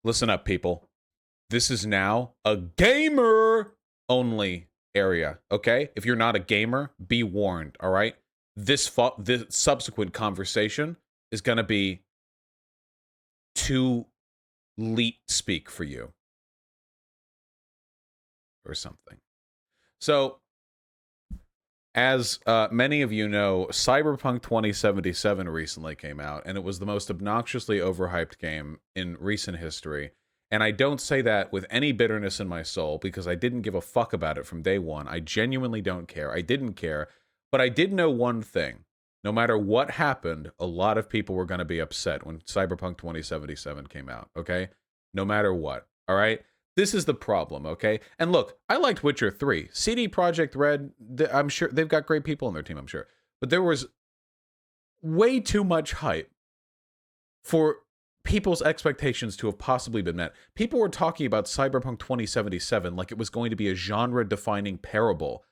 Listen up, people. This is now a gamer only area, okay? If you're not a gamer, be warned, all right? This subsequent conversation is going to be too leet speak for you or something. So, as many of you know, Cyberpunk 2077 recently came out, and it was the most obnoxiously overhyped game in recent history. And I don't say that with any bitterness in my soul, because I didn't give a fuck about it from day one. I genuinely don't care. I didn't care. But I did know one thing. No matter what happened, a lot of people were going to be upset when Cyberpunk 2077 came out, okay? No matter what, all right? This is the problem, okay? And look, I liked Witcher 3. CD Projekt Red, I'm sure they've got great people on their team, I'm sure. But there was way too much hype for people's expectations to have possibly been met. People were talking about Cyberpunk 2077 like it was going to be a genre-defining parable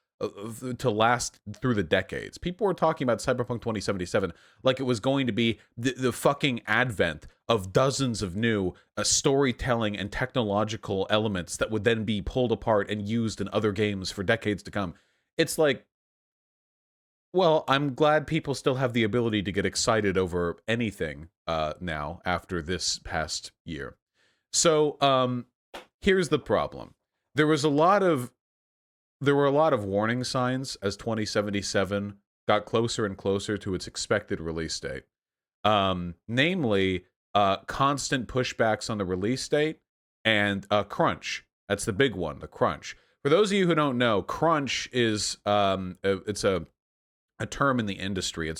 to last through the decades. People were talking about Cyberpunk 2077 like it was going to be the fucking advent of dozens of new storytelling and technological elements that would then be pulled apart and used in other games for decades to come. It's like, well, I'm glad people still have the ability to get excited over anything now after this past year. So here's the problem. There were a lot of warning signs as 2077 got closer and closer to its expected release date. Namely, constant pushbacks on the release date and crunch. That's the big one, the crunch. For those of you who don't know, crunch is it's a term in the industry.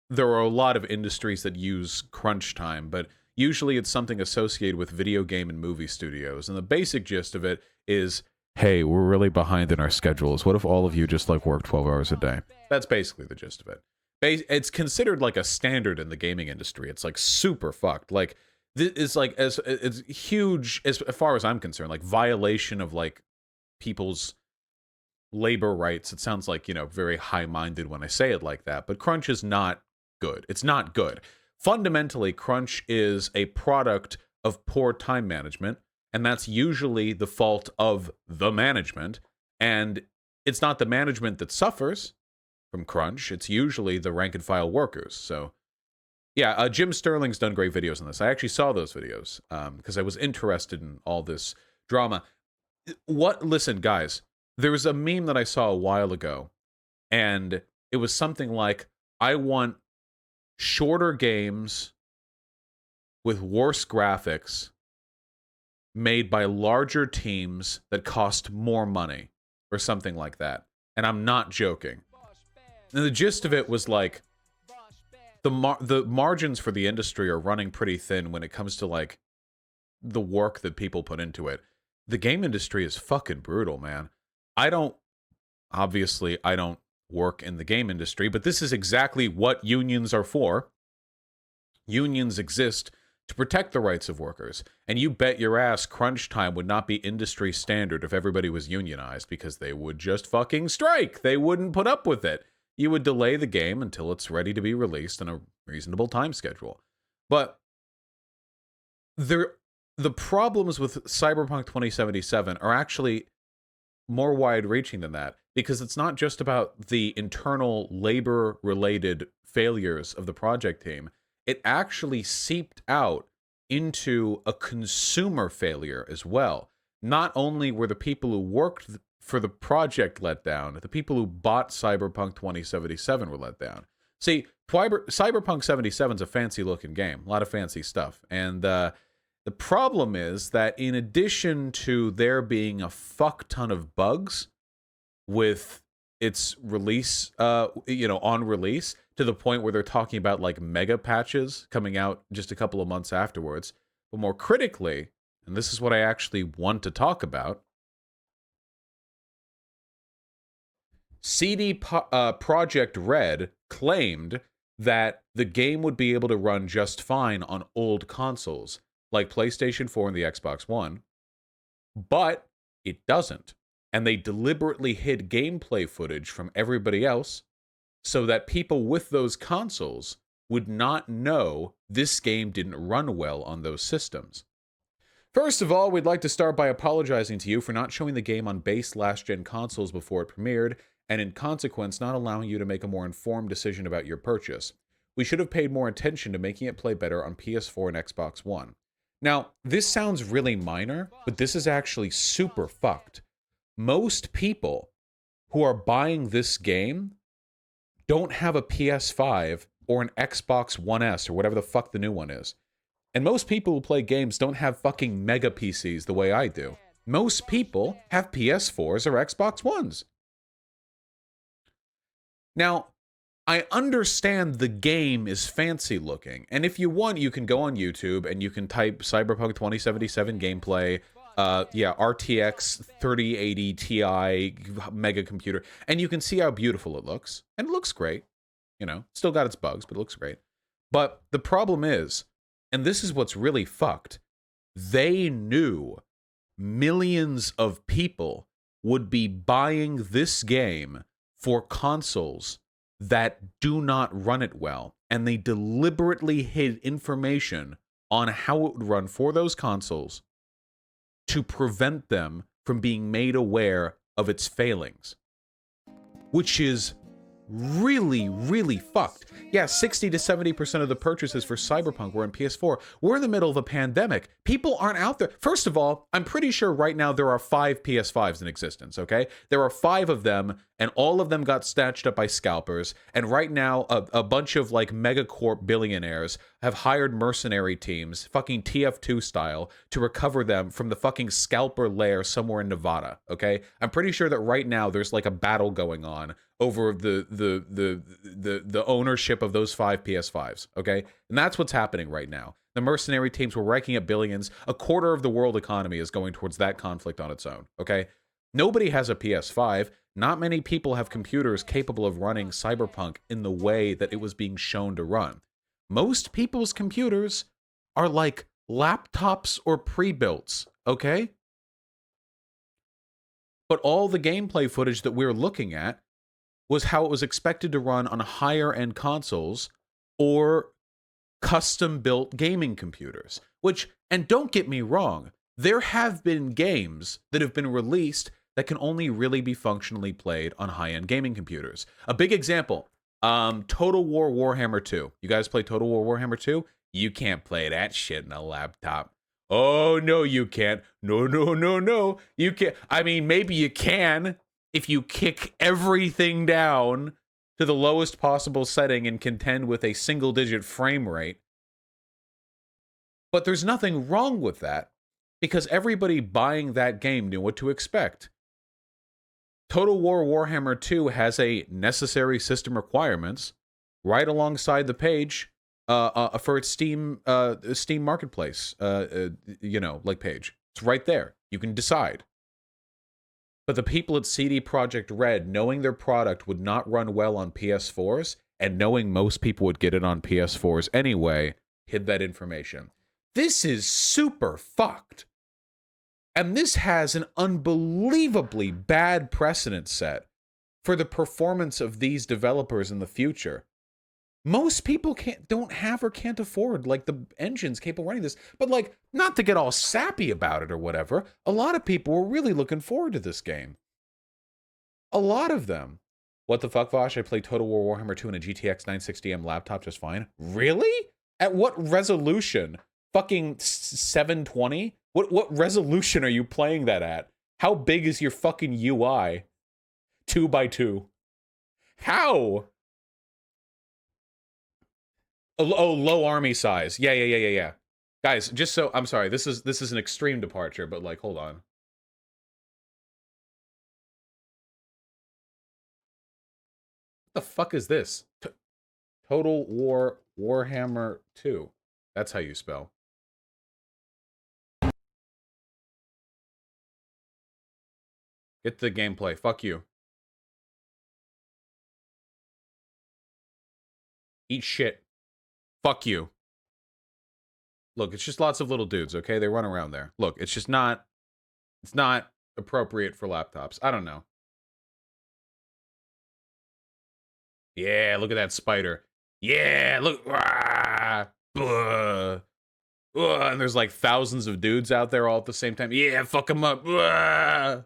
There are a lot of industries that use crunch time, but usually it's something associated with video game and movie studios. And the basic gist of it is, hey, we're really behind in our schedules. What if all of you just work 12 hours a day? That's basically the gist of it. It's considered like a standard in the gaming industry. It's super fucked. It's huge as far as I'm concerned, violation of people's labor rights. It sounds very high-minded when I say it like that, but crunch is not good. It's not good. Fundamentally, crunch is a product of poor time management, and that's usually the fault of the management. And it's not the management that suffers from crunch. It's usually the rank and file workers. So, yeah, Jim Sterling's done great videos on this. I actually saw those videos because I was interested in all this drama. Listen, guys, there was a meme that I saw a while ago, and it was something like, I want shorter games with worse graphics made by larger teams that cost more money, or something like that. And I'm not joking. And the gist of it was the margins for the industry are running pretty thin when it comes to the work that people put into it. The game industry is fucking brutal, man. I don't work in the game industry, but this is exactly what unions are for. Unions exist to protect the rights of workers. And you bet your ass crunch time would not be industry standard if everybody was unionized, because they would just fucking strike. They wouldn't put up with it. You would delay the game until it's ready to be released on a reasonable time schedule. But the problems with Cyberpunk 2077 are actually more wide-reaching than that, because it's not just about the internal labor-related failures of the project team. It actually seeped out into a consumer failure as well. Not only were the people who worked for the project let down, the people who bought Cyberpunk 2077 were let down. See, Cyberpunk 77 is a fancy-looking game, a lot of fancy stuff, and the problem is that in addition to there being a fuck ton of bugs with its release, on release, to the point where they're talking about mega patches coming out just a couple of months afterwards. But more critically, and this is what I actually want to talk about, CD Projekt Red claimed that the game would be able to run just fine on old consoles, like PlayStation 4 and the Xbox One, but it doesn't. And they deliberately hid gameplay footage from everybody else so that people with those consoles would not know this game didn't run well on those systems. First of all, we'd like to start by apologizing to you for not showing the game on base last-gen consoles before it premiered, and in consequence, not allowing you to make a more informed decision about your purchase. We should have paid more attention to making it play better on PS4 and Xbox One. Now, this sounds really minor, but this is actually super fucked. Most people who are buying this game don't have a PS5 or an Xbox One S or whatever the fuck the new one is. And most people who play games don't have fucking mega PCs the way I do. Most people have PS4s or Xbox Ones. Now, I understand the game is fancy looking, and if you want, you can go on YouTube and you can type Cyberpunk 2077 gameplay, RTX 3080 Ti mega computer, and you can see how beautiful it looks. And it looks great. You know, still got its bugs, but it looks great. But the problem is, and this is what's really fucked, they knew millions of people would be buying this game for consoles that do not run it well, and they deliberately hid information on how it would run for those consoles to prevent them from being made aware of its failings, which is really, really fucked. Yeah, 60 to 70% of the purchases for Cyberpunk were in PS4. We're in the middle of a pandemic. People aren't out there. First of all, I'm pretty sure right now there are 5 PS5s in existence, okay? There are 5 of them, and all of them got snatched up by scalpers. And right now, a bunch of, like, megacorp billionaires have hired mercenary teams, fucking TF2 style, to recover them from the fucking scalper lair somewhere in Nevada, okay? I'm pretty sure that right now there's, like, a battle going on over the ownership of those 5 PS5s, okay? And that's what's happening right now. The mercenary teams were raking up billions. A quarter of the world economy is going towards that conflict on its own, okay? Nobody has a PS5. Not many people have computers capable of running Cyberpunk in the way that it was being shown to run. Most people's computers are like laptops or pre-builts, okay? But all the gameplay footage that we're looking at was how it was expected to run on higher-end consoles or custom-built gaming computers. Which, and don't get me wrong, there have been games that have been released that can only really be functionally played on high-end gaming computers. A big example, Total War Warhammer 2. You guys play Total War Warhammer 2? You can't play that shit in a laptop. Oh, no, you can't. No, no, no, no. You can't. I mean, maybe you can if you kick everything down to the lowest possible setting and contend with a single-digit frame rate. But there's nothing wrong with that, because everybody buying that game knew what to expect. Total War Warhammer 2 has a necessary system requirements right alongside the page for its Steam Marketplace, page. It's right there. You can decide. But the people at CD Projekt Red, knowing their product would not run well on PS4s, and knowing most people would get it on PS4s anyway, hid that information. This is super fucked. And this has an unbelievably bad precedent set for the performance of these developers in the future. Most people don't have or can't afford, like, the engines capable of running this. But, like, not to get all sappy about it or whatever, a lot of people were really looking forward to this game. A lot of them. What the fuck, Vosh? I played Total War Warhammer 2 on a GTX 960M laptop just fine. Really? At what resolution? Fucking 720? What resolution are you playing that at? How big is your fucking UI? 2x2. How? Oh, low army size. Yeah. Guys, just so I'm sorry, this is an extreme departure, but, like, hold on. What the fuck is this? Total War Warhammer 2. That's how you spell. Get the gameplay. Fuck you. Eat shit. Fuck you. Look, it's just lots of little dudes, okay? They run around there. Look, it's just not... It's not appropriate for laptops. I don't know. Yeah, look at that spider. Yeah, look. Rah, Ugh, and there's like thousands of dudes out there all at the same time. Yeah, fuck them up. Ugh.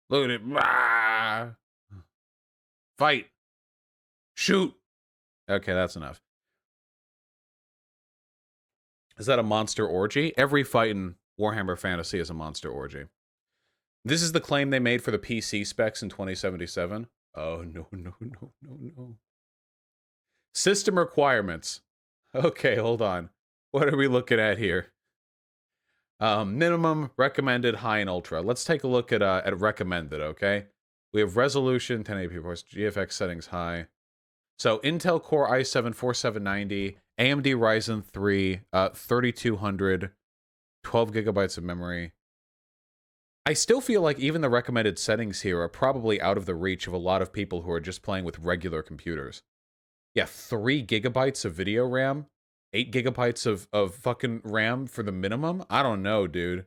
Look at it. Ugh. Fight. Shoot. Okay, that's enough. Is that a monster orgy? Every fight in Warhammer Fantasy is a monster orgy. This is the claim they made for the PC specs in 2077. Oh, no, no, no, no, no. System requirements. Okay, hold on. What are we looking at here? Minimum, recommended, high, and ultra. Let's take a look at recommended, okay? We have resolution, 1080p, of course, GFX settings high. So Intel Core i7-4790, AMD Ryzen 3, 3200, 12 gigabytes of memory. I still feel like even the recommended settings here are probably out of the reach of a lot of people who are just playing with regular computers. Yeah, 3 gigabytes of video RAM, 8 gigabytes of fucking RAM for the minimum? I don't know, dude.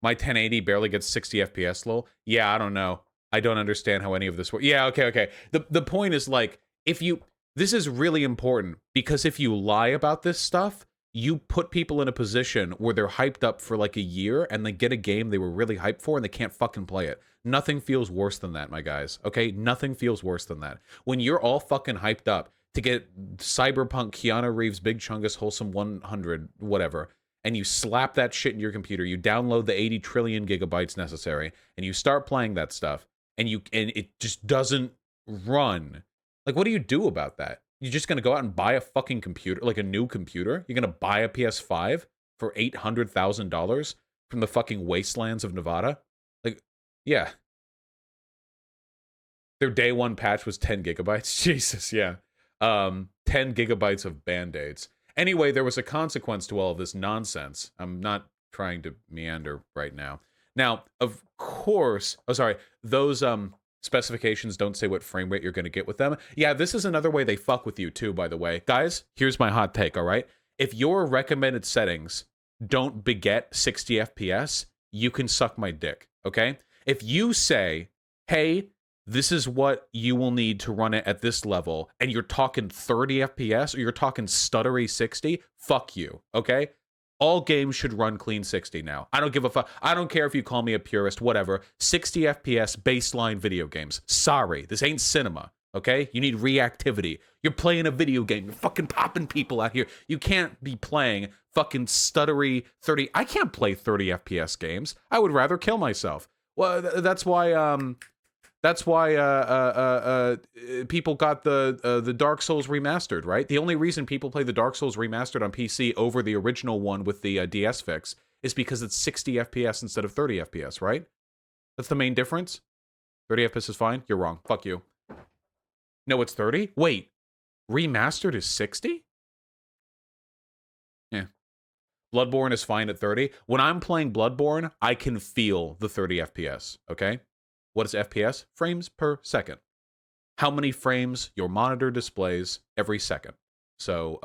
My 1080 barely gets 60 FPS, lol. Yeah, I don't know. I don't understand how any of this works. Yeah, okay. The point is, like, if you... This is really important, because if you lie about this stuff, you put people in a position where they're hyped up for, like, a year, and they get a game they were really hyped for, and they can't fucking play it. Nothing feels worse than that, my guys. Okay? Nothing feels worse than that. When you're all fucking hyped up to get Cyberpunk, Keanu Reeves, Big Chungus, Wholesome 100, whatever, and you slap that shit in your computer, you download the 80 trillion gigabytes necessary, and you start playing that stuff, and it just doesn't run. Like, what do you do about that? You're just gonna go out and buy a fucking computer, like a new computer? You're gonna buy a PS5 for $800,000 from the fucking wastelands of Nevada? Like, yeah. Their day one patch was 10 gigabytes. Jesus, yeah. 10 gigabytes of Band-Aids. Anyway, there was a consequence to all of this nonsense. I'm not trying to meander right now. Now, of course, those specifications don't say what frame rate you're going to get with them. Yeah, this is another way they fuck with you too, by the way. Guys, here's my hot take, all right? If your recommended settings don't beget 60 FPS, you can suck my dick, okay? If you say, hey, this is what you will need to run it at this level, and you're talking 30 FPS, or you're talking stuttery 60, fuck you, okay? All games should run clean 60 now. I don't give a fuck. I don't care if you call me a purist, whatever. 60 FPS baseline video games. Sorry, this ain't cinema, okay? You need reactivity. You're playing a video game. You're fucking popping people out here. You can't be playing fucking stuttery 30. I can't play 30 FPS games. I would rather kill myself. Well, that's why people got the Dark Souls remastered, right? The only reason people play the Dark Souls remastered on PC over the original one with the DS fix is because it's 60 FPS instead of 30 FPS, right? That's the main difference. 30 FPS is fine? You're wrong. Fuck you. No, it's 30? Wait. Remastered is 60? Yeah. Bloodborne is fine at 30. When I'm playing Bloodborne, I can feel the 30 FPS, okay? What is FPS? Frames per second. How many frames your monitor displays every second. So,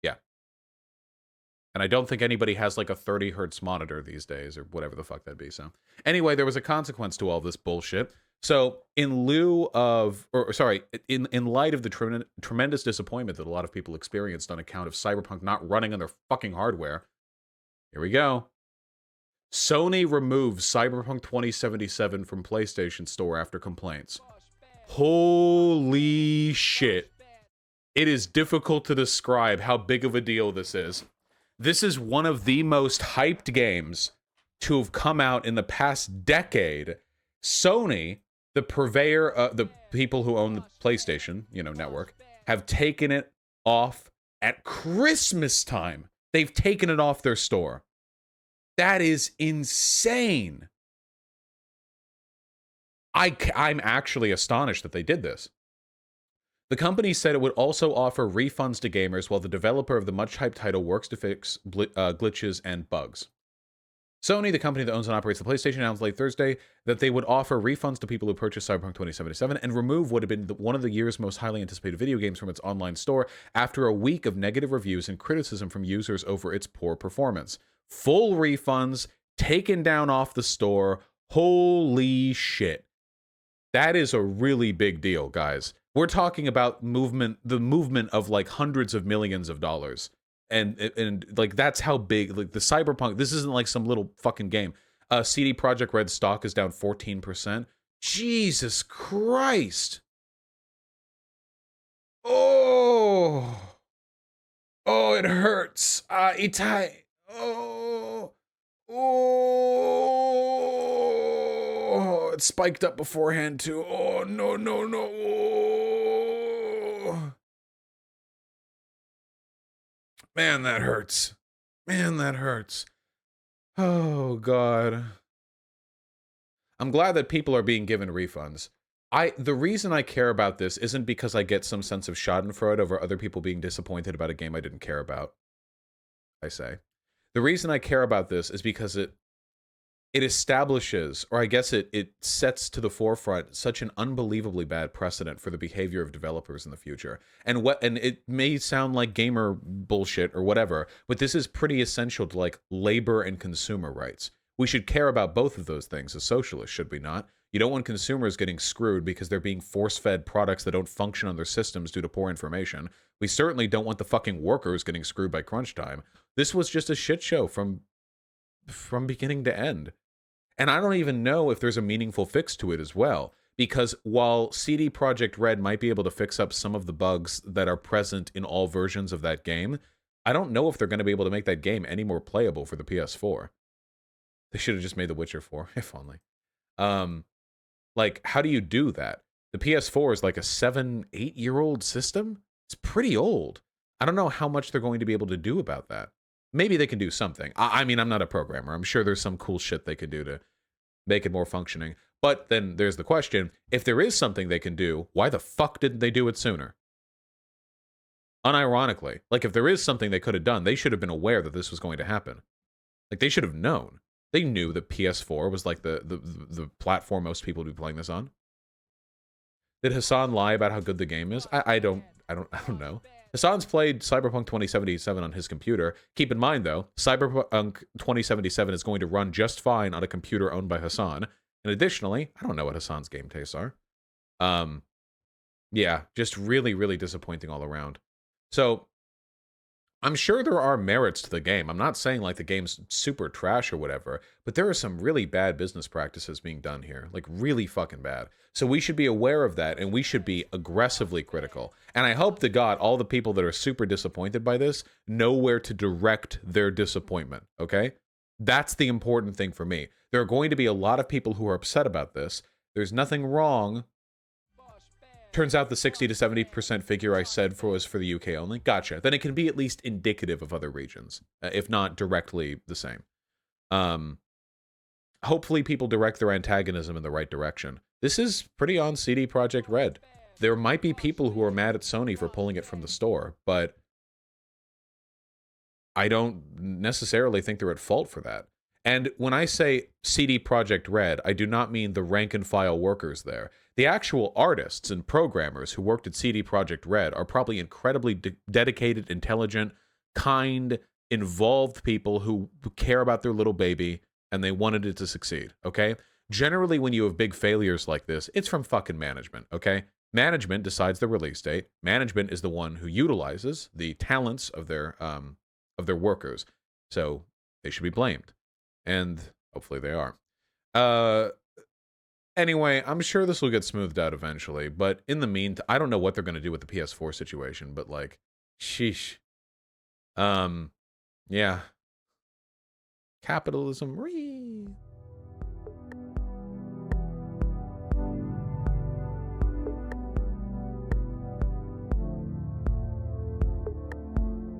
yeah. And I don't think anybody has like a 30 hertz monitor these days, or whatever the fuck that'd be. So, anyway, there was a consequence to all this bullshit. So, in lieu of, in light of the tremendous disappointment that a lot of people experienced on account of Cyberpunk not running on their fucking hardware, here we go. Sony removes Cyberpunk 2077 from PlayStation Store after complaints. Holy shit. It is difficult to describe how big of a deal this is. This is one of the most hyped games to have come out in the past decade. Sony, the purveyor, the people who own the PlayStation, network, have taken it off at Christmas time. They've taken it off their store. That is insane. I'm actually astonished that they did this. The company said it would also offer refunds to gamers while the developer of the much-hyped title works to fix glitches and bugs. Sony, the company that owns and operates the PlayStation, announced late Thursday that they would offer refunds to people who purchased Cyberpunk 2077 and remove what had been one of the year's most highly anticipated video games from its online store after a week of negative reviews and criticism from users over its poor performance. Full refunds, taken down off the store. Holy shit. That is a really big deal, guys. We're talking about the movement of like hundreds of millions of dollars. and like that's how big like the Cyberpunk. This isn't like some little fucking game. CD Projekt Red stock is down 14%. Jesus Christ. Oh, oh, it hurts. Itai. Oh, oh, it spiked up beforehand too. Oh, no, no, no. Oh. Man, that hurts. Man, that hurts. Oh, God. I'm glad that people are being given refunds. The reason I care about this isn't because I get some sense of schadenfreude over other people being disappointed about a game I didn't care about. I say. The reason I care about this is because it establishes, or I guess it sets to the forefront such an unbelievably bad precedent for the behavior of developers in the future. And it may sound like gamer bullshit or whatever, but this is pretty essential to like labor and consumer rights. We should care about both of those things as socialists, should we not? You don't want consumers getting screwed because they're being force-fed products that don't function on their systems due to poor information. We certainly don't want the fucking workers getting screwed by crunch time. This was just a shit show from beginning to end. And I don't even know if there's a meaningful fix to it as well. Because while CD Projekt Red might be able to fix up some of the bugs that are present in all versions of that game, I don't know if they're going to be able to make that game any more playable for the PS4. They should have just made The Witcher 4, if only. Like, how do you do that? The PS4 is like a 7-8-year-old system? It's pretty old. I don't know how much they're going to be able to do about that. Maybe they can do something. I mean, I'm not a programmer. I'm sure there's some cool shit they could do to make it more functioning. But then there's the question, if there is something they can do, why the fuck didn't they do it sooner? Unironically, like if there is something they could have done, they should have been aware that this was going to happen. Like they should have known. They knew that PS4 was like the platform most people would be playing this on. Did Hassan lie about how good the game is? I don't know. Hassan's played Cyberpunk 2077 on his computer. Keep in mind, though, Cyberpunk 2077 is going to run just fine on a computer owned by Hassan. And additionally, I don't know what Hassan's game tastes are. Yeah, just really, really disappointing all around. So, I'm sure there are merits to the game. I'm not saying like the game's super trash or whatever, but there are some really bad business practices being done here. Like really fucking bad. So we should be aware of that and we should be aggressively critical. And I hope to God all the people that are super disappointed by this know where to direct their disappointment, okay? That's the important thing for me. There are going to be a lot of people who are upset about this. There's nothing wrong. Turns out the 60 to 70% figure I said was for the UK only. Gotcha. Then it can be at least indicative of other regions, if not directly the same. Hopefully people direct their antagonism in the right direction. This is pretty on CD Projekt Red. There might be people who are mad at Sony for pulling it from the store, but I don't necessarily think they're at fault for that. And when I say CD Projekt Red, I do not mean the rank-and-file workers there. The actual artists and programmers who worked at CD Projekt Red are probably incredibly dedicated, intelligent, kind, involved people who care about their little baby, and they wanted it to succeed, okay? Generally, when you have big failures like this, it's from fucking management, okay? Management decides the release date. Management is the one who utilizes the talents of their workers. So they should be blamed. And hopefully they are. Anyway, I'm sure this will get smoothed out eventually. But in the meantime, I don't know what they're going to do with the PS4 situation. But like, sheesh. Yeah. Capitalism.